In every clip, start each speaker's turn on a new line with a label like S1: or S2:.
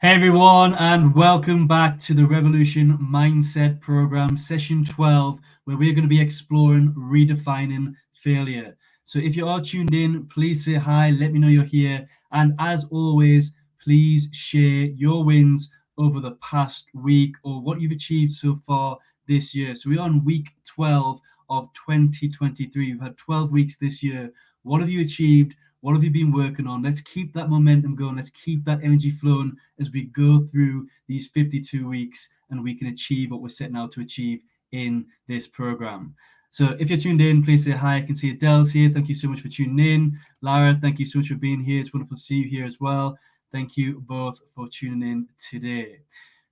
S1: Hey everyone, and welcome back to the Revolution Mindset Program, session 12, where we're going to be exploring redefining failure. So if you are tuned in, please say hi, let me know you're here. And as always, please share your wins over the past week or what you've achieved so far this year. So we're on week 12 of 2023. We've had 12 weeks this year. What have you achieved? What have you been working on? Let's keep that momentum going. Let's keep that energy flowing as we go through these 52 weeks and we can achieve what we're setting out to achieve in this program. So if you're tuned in, please say hi. I can see Adele's here. Thank you so much for tuning in. Lara, thank you so much for being here. It's wonderful to see you here as well. Thank you both for tuning in today.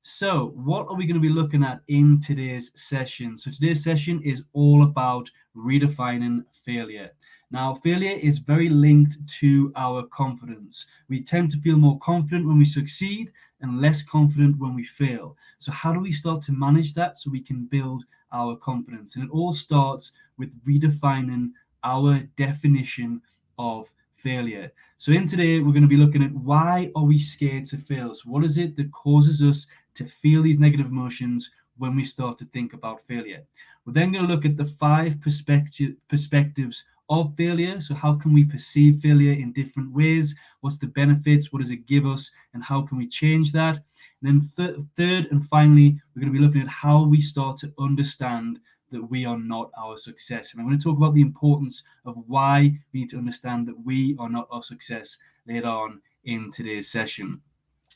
S1: So what are we going to be looking at in today's session? So today's session is all about redefining failure. Now, failure is very linked to our confidence. We tend to feel more confident when we succeed and less confident when we fail. So how do we start to manage that so we can build our confidence? And it all starts with redefining our definition of failure. So in today, we're going to be looking at why are we scared to fail? So what is it that causes us to feel these negative emotions when we start to think about failure? We're then going to look at the five perspectives of failure. So how can we perceive failure in different ways? What's the benefits? What does it give us? And how can we change that? And then third and finally, we're going to be looking at how we start to understand that we are not our success. And I'm going to talk about the importance of why we need to understand that we are not our success later on in today's session.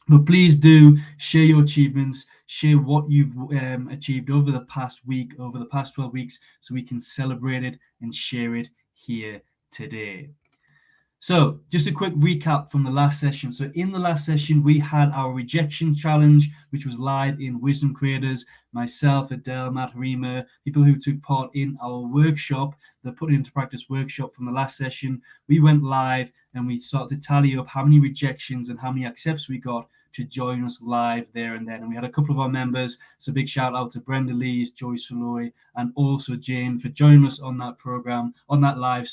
S1: But please do share your achievements, share what you've achieved over the past week, over the past 12 weeks, so we can celebrate it and share it here today. So just a quick recap from the last session. So in the last session, we had our rejection challenge, which was live in Wisdom Creators, myself, Adele, Matt Harima, people who took part in our workshop, the Put Into Practice workshop from the last session. We went live and we started to tally up how many rejections and how many accepts we got to join us live there and then. And we had a couple of our members. So big shout out to Brenda Lees, Joy Soloy, and also Jane for joining us on that program, on that live,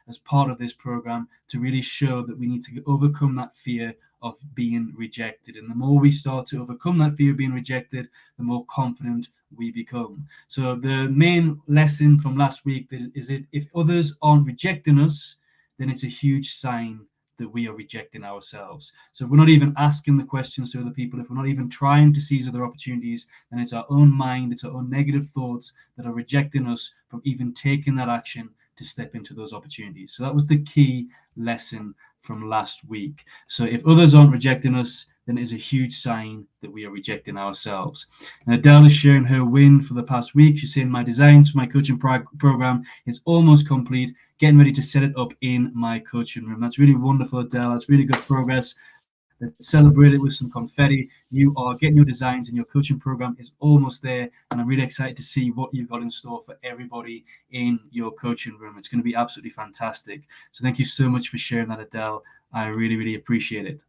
S1: as part of this program to really show that we need to overcome that fear of being rejected. And the more we start to overcome that fear of being rejected, the more confident we become. So the main lesson from last week is that if others aren't rejecting us, then it's a huge sign that we are rejecting ourselves. So if we're not even asking the questions to other people, if we're not even trying to seize other opportunities, then it's our own mind, it's our own negative thoughts that are rejecting us from even taking that action to step into those opportunities. So that was the key lesson from last week. So if others aren't rejecting us, then it is a huge sign that we are rejecting ourselves. And Adele is sharing her win for the past week. She's saying my designs for my coaching program is almost complete, getting ready to set it up in my coaching room. That's really wonderful, Adele. That's really good progress. Let's celebrate it with some confetti. You are getting your designs and your coaching program is almost there. And I'm really excited to see what you've got in store for everybody in your coaching room. It's going to be absolutely fantastic. So thank you so much for sharing that, Adele. I really, really appreciate it.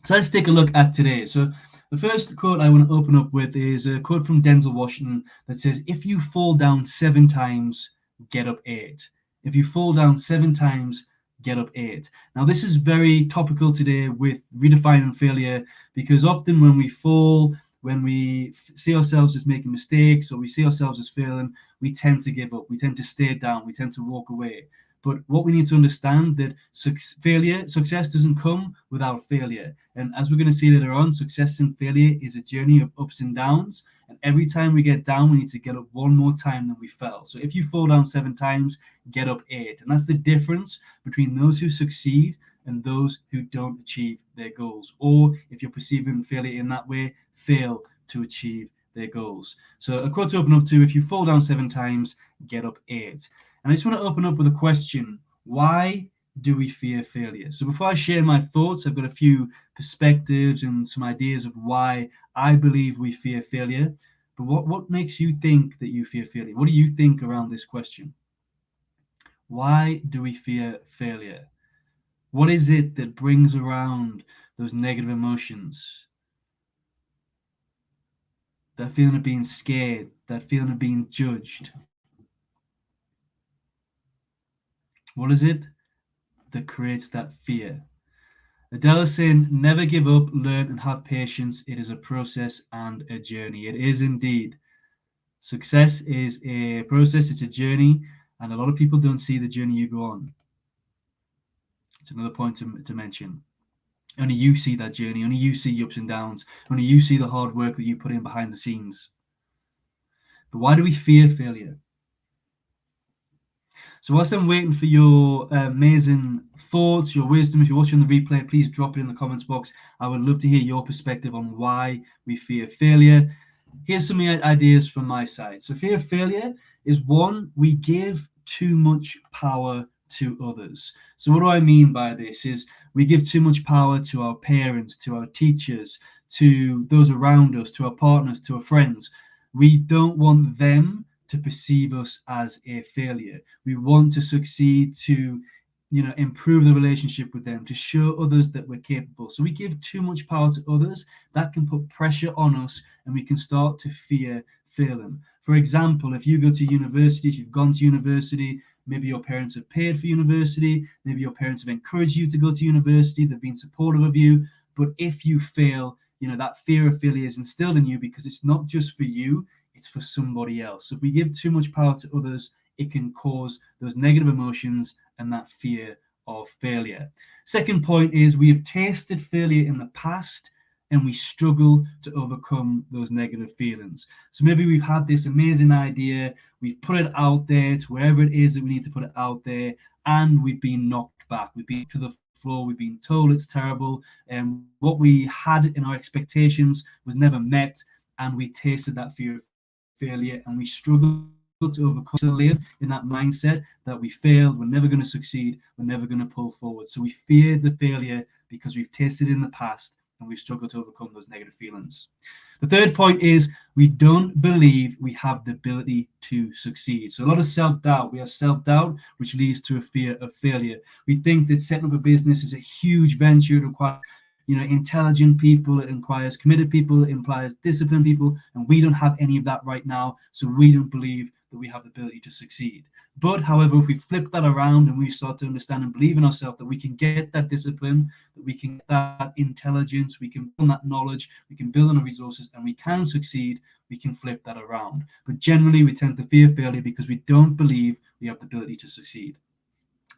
S1: So let's take a look at today. So the first quote I want to open up with is a quote from Denzel Washington that says, if you fall down 7 times, get up 8. If you fall down 7 times, get up 8. Now, this is very topical today with redefining failure, because often when we fall, when we see ourselves as making mistakes or we see ourselves as failing, we tend to give up. We tend to stay down. We tend to walk away. But what we need to understand that success doesn't come without failure. And as we're going to see later on, success and failure is a journey of ups and downs. And every time we get down, we need to get up one more time than we fell. So if you fall down 7 times, get up 8. And that's the difference between those who succeed and those who don't achieve their goals. Or if you're perceiving failure in that way, fail to achieve their goals. So a quote to open up to, if you fall down 7 times, get up 8. And I just want to open up with a question. Why do we fear failure? So before I share my thoughts, I've got a few perspectives and some ideas of why I believe we fear failure. But what makes you think that you fear failure? What do you think around this question? Why do we fear failure? What is it that brings around those negative emotions? That feeling of being scared, that feeling of being judged. What is it that creates that fear? Adele is saying, never give up, learn, and have patience. It is a process and a journey. It is indeed. Success is a process, it's a journey, and a lot of people don't see the journey you go on. It's another point to mention. Only you see that journey, only you see ups and downs, only you see the hard work that you put in behind the scenes. But why do we fear failure? So whilst I'm waiting for your amazing thoughts, your wisdom, if you're watching the replay, please drop it in the comments box. I would love to hear your perspective on why we fear failure. Here's some ideas from my side. So fear of failure is one, we give too much power to others. So what do I mean by this is we give too much power to our parents, to our teachers, to those around us, to our partners, to our friends. We don't want them to perceive us as a failure. We want to succeed, to improve the relationship with them, to show others that we're capable. So we give too much power to others. That can put pressure on us, and we can start to fear failing. For example, if you go to university, if you've gone to university, maybe your parents have paid for university, maybe your parents have encouraged you to go to university, they've been supportive of you. But if you fail, that fear of failure is instilled in you, because it's not just for you, it's for somebody else. So if we give too much power to others, it can cause those negative emotions and that fear of failure. Second point is we have tasted failure in the past, and we struggle to overcome those negative feelings. So maybe we've had this amazing idea, we've put it out there to wherever it is that we need to put it out there, and we've been knocked back. We've been to the floor, we've been told it's terrible, and what we had in our expectations was never met, and we tasted that fear of failure, and we struggle to overcome, to live in that mindset that we failed, we're never going to succeed, we're never going to pull forward. So we fear the failure because we've tasted it in the past, and we struggle to overcome those negative feelings. The third point is we don't believe we have the ability to succeed. So a lot of self-doubt. We have self-doubt, which leads to a fear of failure. We think that setting up a business is a huge venture. It requires intelligent people, it requires committed people, it implies disciplined people, and we don't have any of that right now, so we don't believe that we have the ability to succeed. But however, if we flip that around and we start to understand and believe in ourselves that we can get that discipline, that we can get that intelligence, we can build that knowledge, we can build on our resources, and we can succeed, we can flip that around. But generally, we tend to fear failure because we don't believe we have the ability to succeed.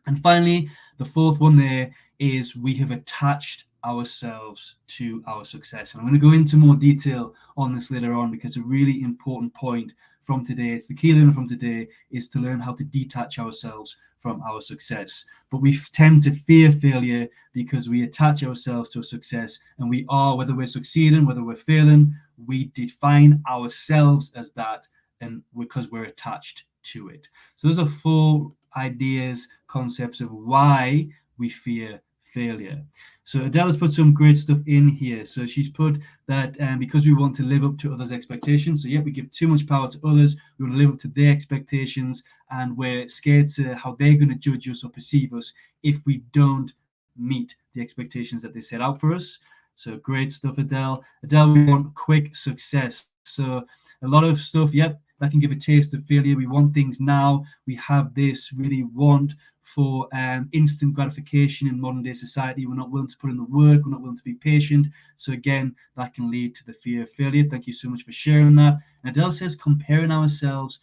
S1: And finally, the fourth one there is we have attached ourselves to our success. And I'm going to go into more detail on this later on, because a really important point from today, it's the key learning from today, is to learn how to detach ourselves from our success. But we tend to fear failure because we attach ourselves to a success, and we are, whether we're succeeding, whether we're failing, we define ourselves as that, and because we're attached to it. So those are four ideas, concepts of why we fear failure. So Adele has put some great stuff in here. So she's put that because we want to live up to others' expectations. So yeah, we give too much power to others. We want to live up to their expectations, and we're scared to how they're going to judge us or perceive us if we don't meet the expectations that they set out for us. So great stuff, Adele. Adele, we want quick success. So a lot of stuff, yep, that can give a taste of failure. We want things now. We have this really want for instant gratification in modern day society. We're not willing to put in the work. We're not willing to be patient. So again, that can lead to the fear of failure. Thank you so much for sharing that. And Adele says comparing ourselves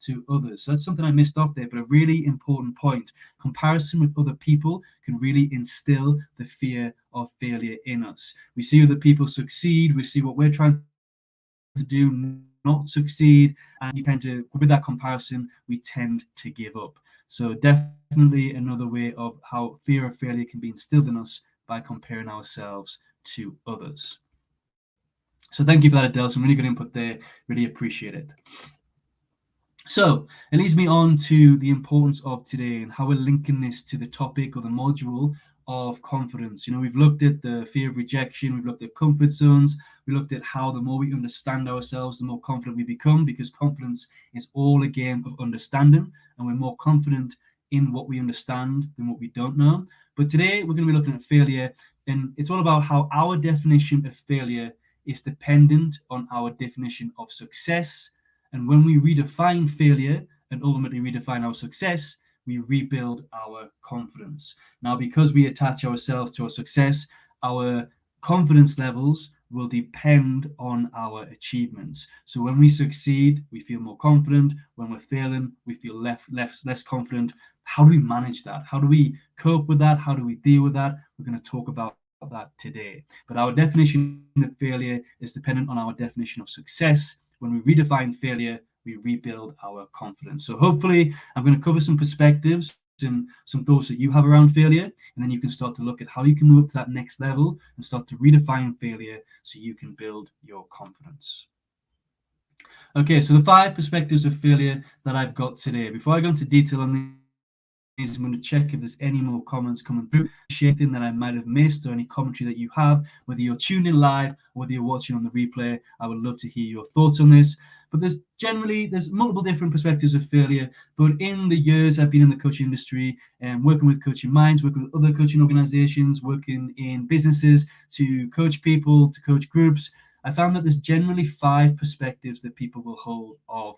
S1: to others. So that's something I missed off there, but a really important point. Comparison with other people can really instill the fear of failure in us. We see other people succeed. We see what we're trying to do not succeed, and you tend to, with that comparison, we tend to give up. So definitely another way of how fear of failure can be instilled in us by comparing ourselves to others. So thank you for that, Adele. Some really good input there. Really appreciate it. So it leads me on to the importance of today and how we're linking this to the topic or the module of confidence. We've looked at the fear of rejection, we've looked at comfort zones, we looked at how the more we understand ourselves, the more confident we become, because confidence is all a game of understanding, and we're more confident in what we understand than what we don't know. But today we're going to be looking at failure, and it's all about how our definition of failure is dependent on our definition of success. And when we redefine failure and ultimately redefine our success, we rebuild our confidence. Now, because we attach ourselves to our success, our confidence levels will depend on our achievements. So when we succeed, we feel more confident. When we're failing, we feel less confident. How do we manage that? How do we cope with that? How do we deal with that? We're going to talk about that today. But our definition of failure is dependent on our definition of success. When we redefine failure, we rebuild our confidence. So hopefully I'm going to cover some perspectives and some thoughts that you have around failure, and then you can start to look at how you can move up to that next level and start to redefine failure so you can build your confidence. Okay, so the 5 perspectives of failure that I've got today. Before I go into detail on these, I'm going to check if there's any more comments coming through. Anything that I might have missed or any commentary that you have, whether you're tuned in live or whether you're watching on the replay. I would love to hear your thoughts on this. But there's multiple different perspectives of failure. But in the years I've been in the coaching industry and working with coaching minds, working with other coaching organizations, working in businesses to coach people, to coach groups, I found that there's generally 5 perspectives that people will hold of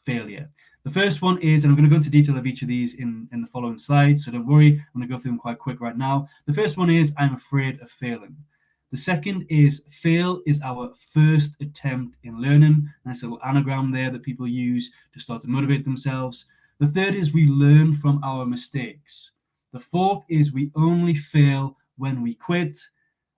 S1: failure. The first one is, and I'm going to go into detail of each of these in the following slides, so don't worry, I'm going to go through them quite quick right now. The first one is, I'm afraid of failing. The second is, fail is our first attempt in learning. Nice little anagram there that people use to start to motivate themselves. The third is, we learn from our mistakes. The fourth is, we only fail when we quit.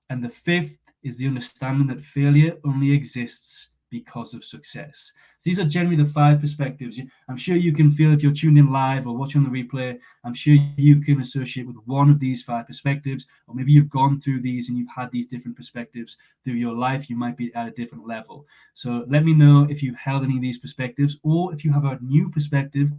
S1: And the fifth is the understanding that failure only exists because of success. So these are generally the 5 perspectives. I'm sure you can feel, if you're tuned in live or watching the replay, I'm sure you can associate with one of these 5 perspectives, or maybe you've gone through these and you've had these different perspectives through your life. You might be at a different level. So let me know if you've held any of these perspectives, or if you have a new perspective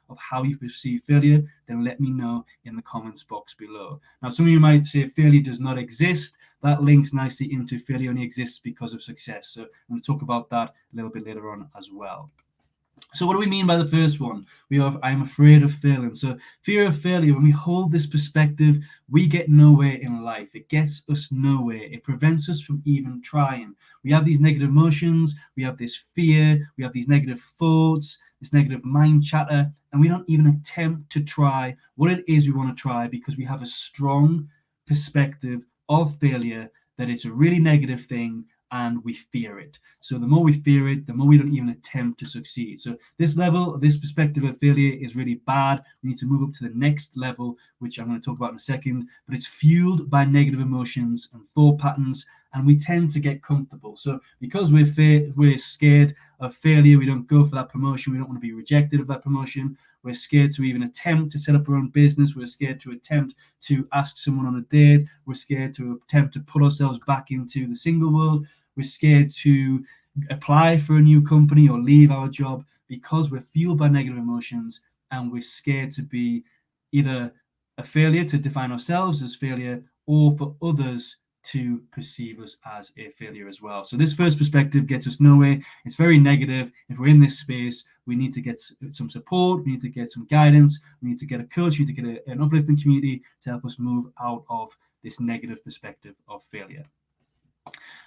S1: of how you perceive failure, then let me know in the comments box below. Now, some of you might say failure does not exist. That links nicely into failure only exists because of success. So I'm going to talk about that a little bit later on as well. So what do we mean by the first one? We have, I'm afraid of failing. So fear of failure, when we hold this perspective, we get nowhere in life. It gets us nowhere. It prevents us from even trying. We have these negative emotions, we have this fear, we have these negative thoughts, this negative mind chatter, and we don't even attempt to try what it is we want to try because we have a strong perspective of failure, that it's a really negative thing, and we fear it. So the more we fear it, the more we don't even attempt to succeed. So this level, this perspective of failure is really bad. We need to move up to the next level, which I'm going to talk about in a second, but it's fueled by negative emotions and thought patterns, and we tend to get comfortable. So because we're scared of failure, we don't go for that promotion. We don't want to be rejected of that promotion. We're scared to even attempt to set up our own business. We're scared to attempt to ask someone on a date. We're scared to attempt to put ourselves back into the single world. We're scared to apply for a new company or leave our job because we're fueled by negative emotions, and we're scared to be either a failure, to define ourselves as failure, or for others to perceive us as a failure as well. So this first perspective gets us nowhere. It's very negative. If we're in this space, we need to get some support. We need to get some guidance. We need to get a coach. We need to get an uplifting community to help us move out of this negative perspective of failure.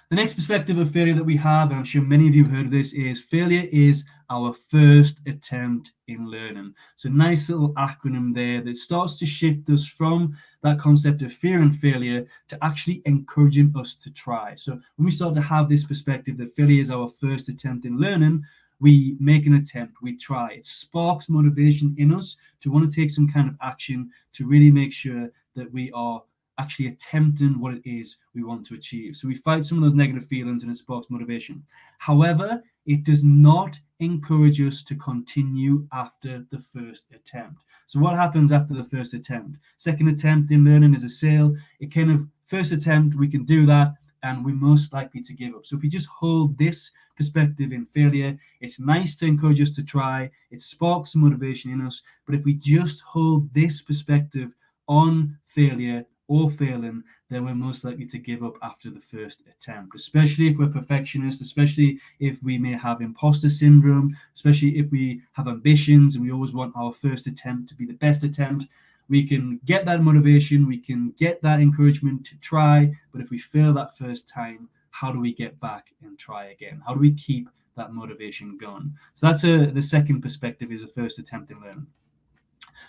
S1: The next perspective of failure that we have, and I'm sure many of you have heard of this, is failure is our first attempt in learning. So nice little acronym there that starts to shift us from that concept of fear and failure to actually encouraging us to try. So when we start to have this perspective that failure is our first attempt in learning, we make an attempt, we try. It sparks motivation in us to want to take some kind of action to really make sure that we are actually attempting what it is we want to achieve. So we fight some of those negative feelings and it sparks motivation. However, it does not encourage us to continue after the first attempt. So what happens after the first attempt? Second attempt in learning is a sale. It kind of, first attempt, we can do that, and we're most likely to give up. So if we just hold this perspective in failure, it's nice to encourage us to try. It sparks some motivation in us. But if we just hold this perspective on failure or failing, then we're most likely to give up after the first attempt, especially if we're perfectionists, especially if we may have imposter syndrome, especially if we have ambitions and we always want our first attempt to be the best attempt. We can get that motivation, we can get that encouragement to try, but if we fail that first time, how do we get back and try again? How do we keep that motivation going? So that's the second perspective, is a first attempt in learning.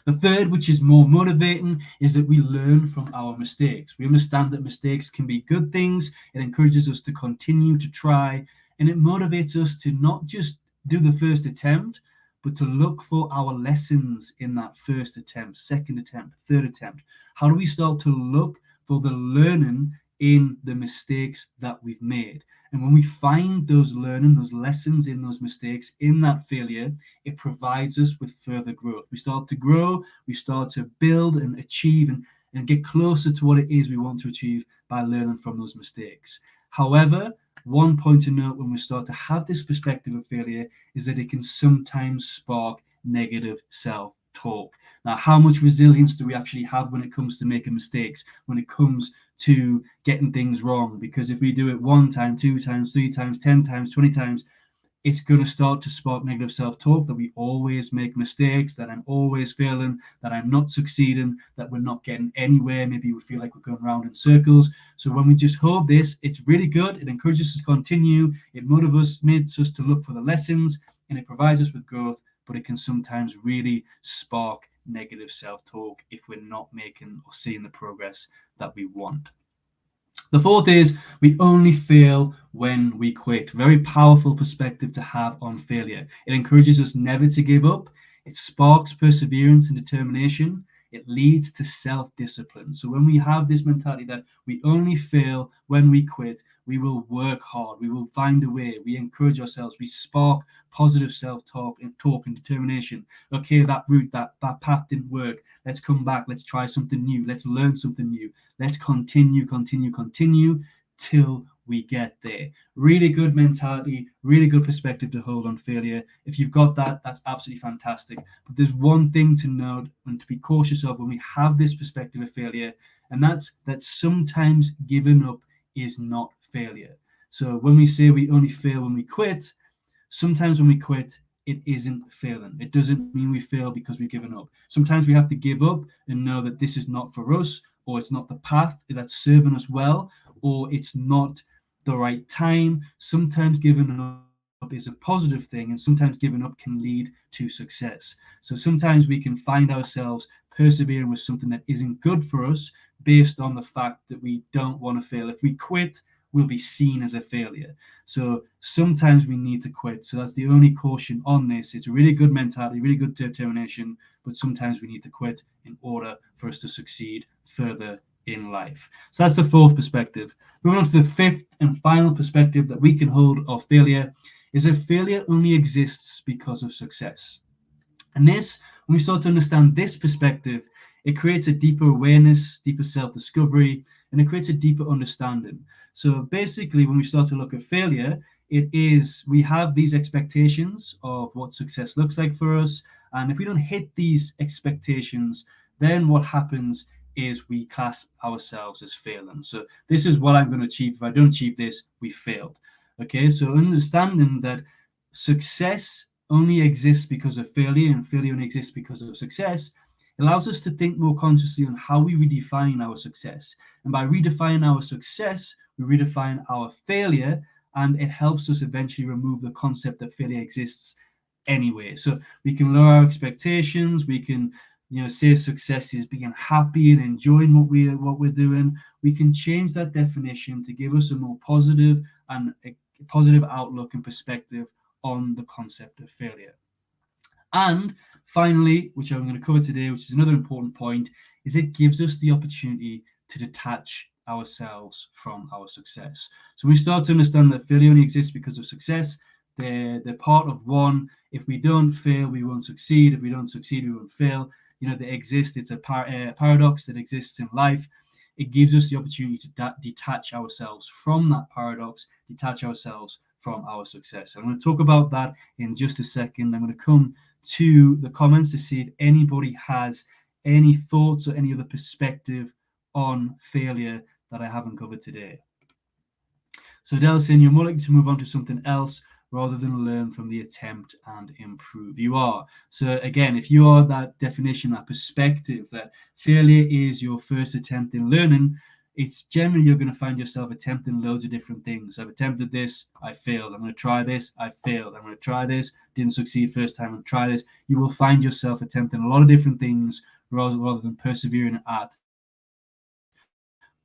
S1: The third, which is more motivating, is that we learn from our mistakes. We understand that mistakes can be good things. It encourages us to continue to try, and it motivates us to not just do the first attempt, but to look for our lessons in that first attempt, second attempt, third attempt. How do we start to look for the learning in the mistakes that we've made? And when we find those learning, those lessons in those mistakes, in that failure, it provides us with further growth. We start to grow, we start to build and achieve and get closer to what it is we want to achieve by learning from those mistakes. However, one point to note when we start to have this perspective of failure is that it can sometimes spark negative self-talk. Now, how much resilience do we actually have when it comes to making mistakes, when it comes to getting things wrong? Because if we do it 1 time, 2 times, 3 times, 10 times, 20 times, it's going to start to spark negative self-talk, that we always make mistakes, that I'm always failing, that I'm not succeeding, that we're not getting anywhere. Maybe we feel like we're going around in circles. So when we just hold this, it's really good. It encourages us to continue. It motivates us to look for the lessons, and it provides us with growth, but it can sometimes really spark negative self-talk if we're not making or seeing the progress that we want. The fourth is we only fail when we quit. Very powerful perspective to have on failure. It encourages us never to give up. It sparks perseverance and determination. It leads to self-discipline. So when we have this mentality that we only fail when we quit, we will work hard. We will find a way. We encourage ourselves. We spark positive self-talk and determination. Okay, that route, that path didn't work. Let's come back. Let's try something new. Let's learn something new. Let's continue till we get there. Really good mentality, really good perspective to hold on failure. If you've got that, that's absolutely fantastic. But there's one thing to note and to be cautious of when we have this perspective of failure, and that's that sometimes giving up is not failure. So when we say we only fail when we quit, sometimes when we quit, it isn't failing. It doesn't mean we fail because we've given up. Sometimes we have to give up and know that this is not for us, or it's not the path that's serving us well, or it's not the right time. Sometimes giving up is a positive thing, and sometimes giving up can lead to success. So sometimes we can find ourselves persevering with something that isn't good for us based on the fact that we don't want to fail. If we quit, we'll be seen as a failure. So sometimes we need to quit. So that's the only caution on this. It's a really good mentality, really good determination, but sometimes we need to quit in order for us to succeed further in life. So that's the fourth perspective. Moving on to the fifth and final perspective that we can hold of failure is that failure only exists because of success. And this, when we start to understand this perspective, it creates a deeper awareness, deeper self-discovery, and it creates a deeper understanding. So basically, when we start to look at failure, it is we have these expectations of what success looks like for us. And if we don't hit these expectations, then what happens is we class ourselves as failing. So this is what I'm going to achieve. If I don't achieve this, we failed. Okay, so understanding that success only exists because of failure and failure only exists because of success allows us to think more consciously on how we redefine our success. And by redefining our success, we redefine our failure, and it helps us eventually remove the concept that failure exists anyway. So we can lower our expectations. We can, say success is being happy and enjoying what we're doing. We can change that definition to give us a more positive and a positive outlook and perspective on the concept of failure. And finally, which I'm going to cover today, which is another important point, is it gives us the opportunity to detach ourselves from our success. So we start to understand that failure only exists because of success. They're part of one. If we don't fail, we won't succeed. If we don't succeed, we won't fail. They exist. It's a paradox that exists in life. It gives us the opportunity to detach ourselves from that paradox, detach ourselves from our success. I'm going to talk about that in just a second. I'm going to come to the comments to see if anybody has any thoughts or any other perspective on failure that I haven't covered today. So Adele's saying you're more likely to move on to something else rather than learn from the attempt and improve. You are. So again, if you are that definition, that perspective, that failure is your first attempt in learning, it's generally you're going to find yourself attempting loads of different things. I've attempted this, I failed. I'm going to try this, I failed. I'm going to try this, didn't succeed first time, I'm going to try this. You will find yourself attempting a lot of different things rather than persevering at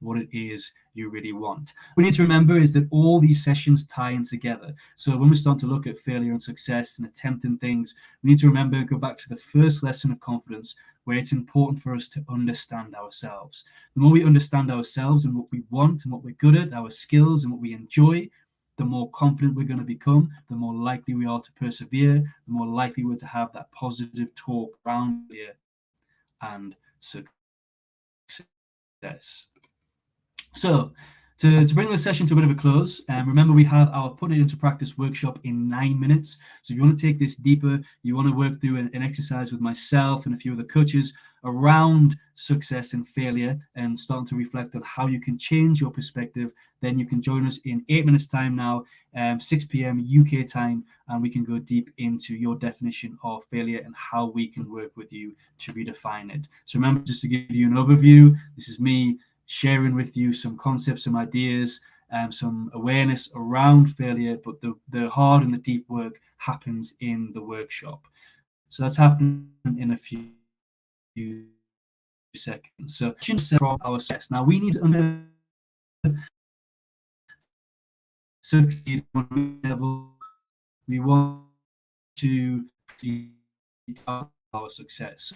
S1: what it is you really want. We need to remember is that all these sessions tie in together. So when we start to look at failure and success and attempting things, we need to remember and go back to the first lesson of confidence, where it's important for us to understand ourselves. The more we understand ourselves and what we want and what we're good at, our skills and what we enjoy, the more confident we're going to become, the more likely we are to persevere, the more likely we're to have that positive talk around failure and success. So, to bring this session to a bit of a close, remember we have our Put It Into Practice workshop in 9 minutes. So if you want to take this deeper, you want to work through an exercise with myself and a few other coaches around success and failure and starting to reflect on how you can change your perspective, then you can join us in 8 minutes time now, 6 p.m. UK time, and we can go deep into your definition of failure and how we can work with you to redefine it. So remember, just to give you an overview, this is me sharing with you some concepts, some ideas, some awareness around failure, but the hard and the deep work happens in the workshop. So that's happening in a few seconds. So from our success. Now we need to succeed on level. We want to see our success.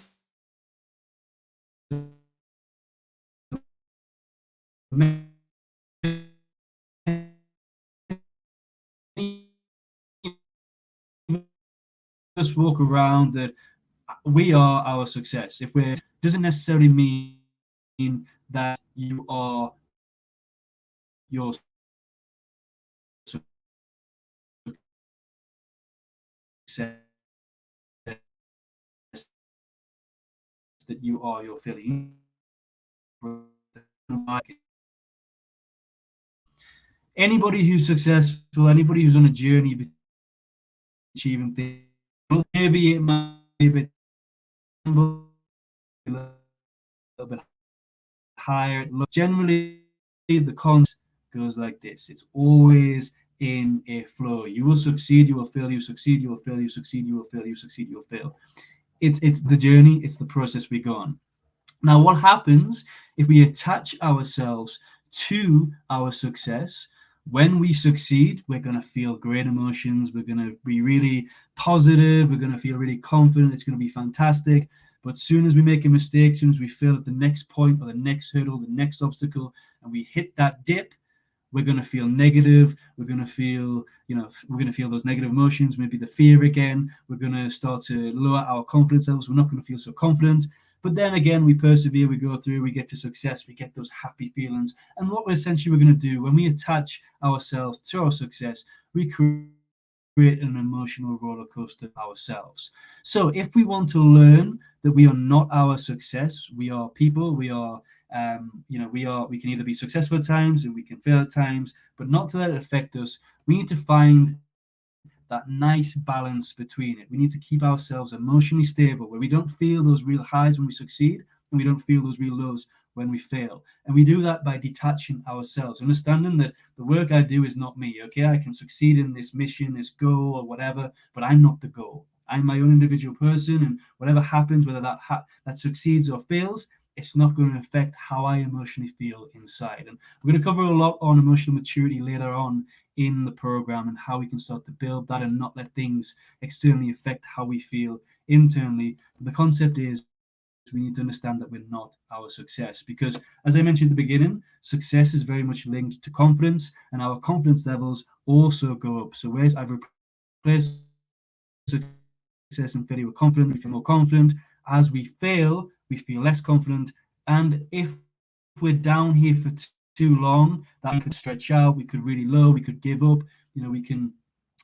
S1: Just walk around that we are our success. If we're doesn't necessarily mean that you are your success, that you are your feeling. Anybody who's successful, anybody who's on a journey of achieving things, maybe it might be a bit higher. Generally, the concept goes like this. It's always in a flow. You will succeed, you will fail, you succeed, you will fail, you succeed, you will fail, you succeed, you will fail. It's the journey, it's the process we go on. Now, what happens if we attach ourselves to our success? When we succeed, we're going to feel great emotions. We're going to be really positive. We're going to feel really confident. It's going to be fantastic. But soon as we make a mistake, soon as we fail at the next point or the next hurdle, the next obstacle, and we hit that dip, we're going to feel negative. We're going to feel, we're going to feel those negative emotions, maybe the fear again. We're going to start to lower our confidence levels. We're not going to feel so confident. But then again, we persevere, we go through, we get to success, we get those happy feelings. And what we're going to do when we attach ourselves to our success, we create an emotional roller coaster ourselves. So if we want to learn that we are not our success, we are people, we can either be successful at times and we can fail at times, but not to let it affect us. We need to find that nice balance between it. We need to keep ourselves emotionally stable, where we don't feel those real highs when we succeed and we don't feel those real lows when we fail. And we do that by detaching ourselves, understanding that the work I do is not me. Okay, I can succeed in this mission, this goal, or whatever, but I'm not the goal. I'm my own individual person, and whatever happens, whether that succeeds or fails, it's not going to affect how I emotionally feel inside. And we're going to cover a lot on emotional maturity later on in the program and how we can start to build that and not let things externally affect how we feel internally. But the concept is we need to understand that we're not our success, because as I mentioned at the beginning, success is very much linked to confidence, and our confidence levels also go up. So whereas I've replaced success and failure with confidence, we feel more confident. As we fail, we feel less confident. And if we're down here for too long, that could stretch out, we could really low, we could give up, we can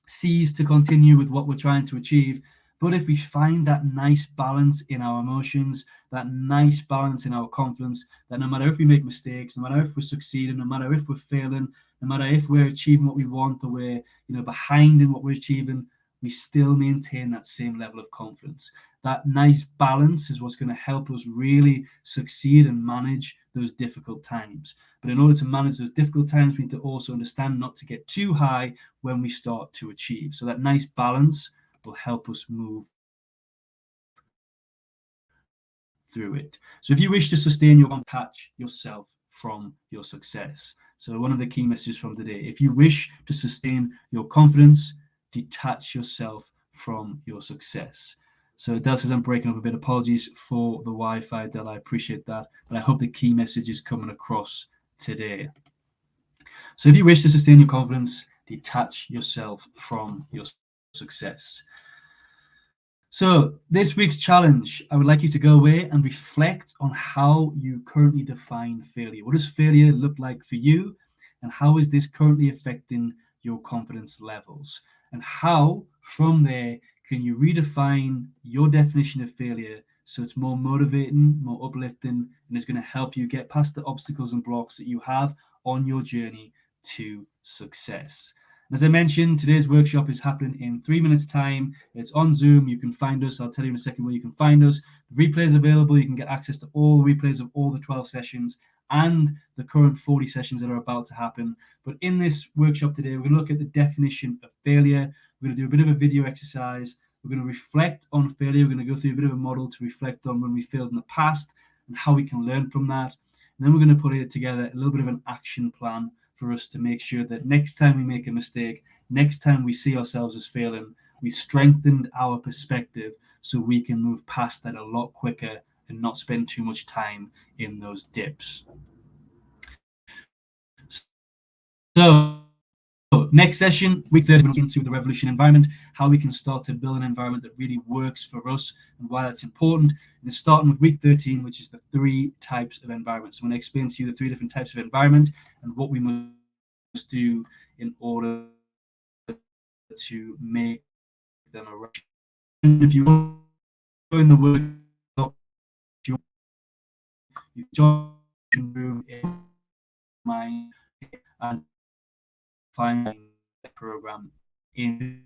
S1: cease to continue with what we're trying to achieve. But if we find that nice balance in our emotions, that nice balance in our confidence, that no matter if we make mistakes, no matter if we're succeeding, no matter if we're failing, no matter if we're achieving what we want or we're behind in what we're achieving, we still maintain that same level of confidence. That nice balance is what's going to help us really succeed and manage those difficult times. But in order to manage those difficult times, we need to also understand not to get too high when we start to achieve. So that nice balance will help us move through it. So if you wish to sustain your detach yourself from your success. So one of the key messages from today, if you wish to sustain your confidence, detach yourself from your success. So Dell says I'm breaking up a bit. Apologies for the Wi-Fi, Dell. I appreciate that. But I hope the key message is coming across today. So if you wish to sustain your confidence, detach yourself from your success. So this week's challenge, I would like you to go away and reflect on how you currently define failure. What does failure look like for you? And how is this currently affecting your confidence levels? And how, from there, can you redefine your definition of failure so it's more motivating, more uplifting, and is going to help you get past the obstacles and blocks that you have on your journey to success? As I mentioned, today's workshop is happening in 3 minutes' time. It's on Zoom. You can find us. I'll tell you in a second where you can find us. The replay is available. You can get access to all the replays of all the 12 sessions and the current 40 sessions that are about to happen. But in this workshop today, we're going to look at the definition of failure. We're going to do a bit of a video exercise. We're going to reflect on failure. We're going to go through a bit of a model to reflect on when we failed in the past and how we can learn from that. And then we're going to put it together a little bit of an action plan for us to make sure that next time we make a mistake, next time we see ourselves as failing, we strengthened our perspective so we can move past that a lot quicker and not spend too much time in those dips. So next session, week 30, we're into the revolution environment, how we can start to build an environment that really works for us and why that's important. And it's starting with week 13, which is the 3 types of environments. So I'm going to explain to you the 3 different types of environment and what we must do in order to make them a rush. If you join the workshop, you join the room in mind and find the program in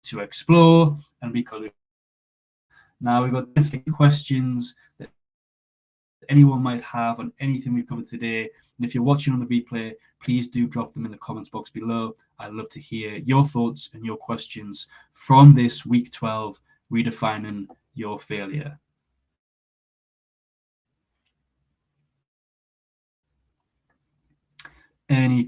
S1: to explore and recolor. Now we've got questions that anyone might have on anything we've covered today. And if you're watching on the replay, please do drop them in the comments box below. I'd love to hear your thoughts and your questions from this week 12, Redefining Your Failure. Any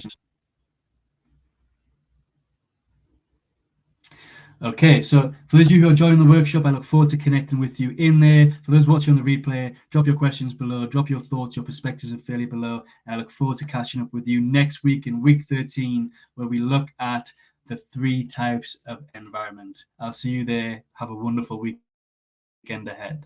S1: Okay, so for those of you who are joining the workshop, I look forward to connecting with you in there. For those watching on the replay, drop your questions below, drop your thoughts, your perspectives of failure below. And I look forward to catching up with you next week in week 13, where we look at the 3 types of environment. I'll see you there. Have a wonderful weekend ahead.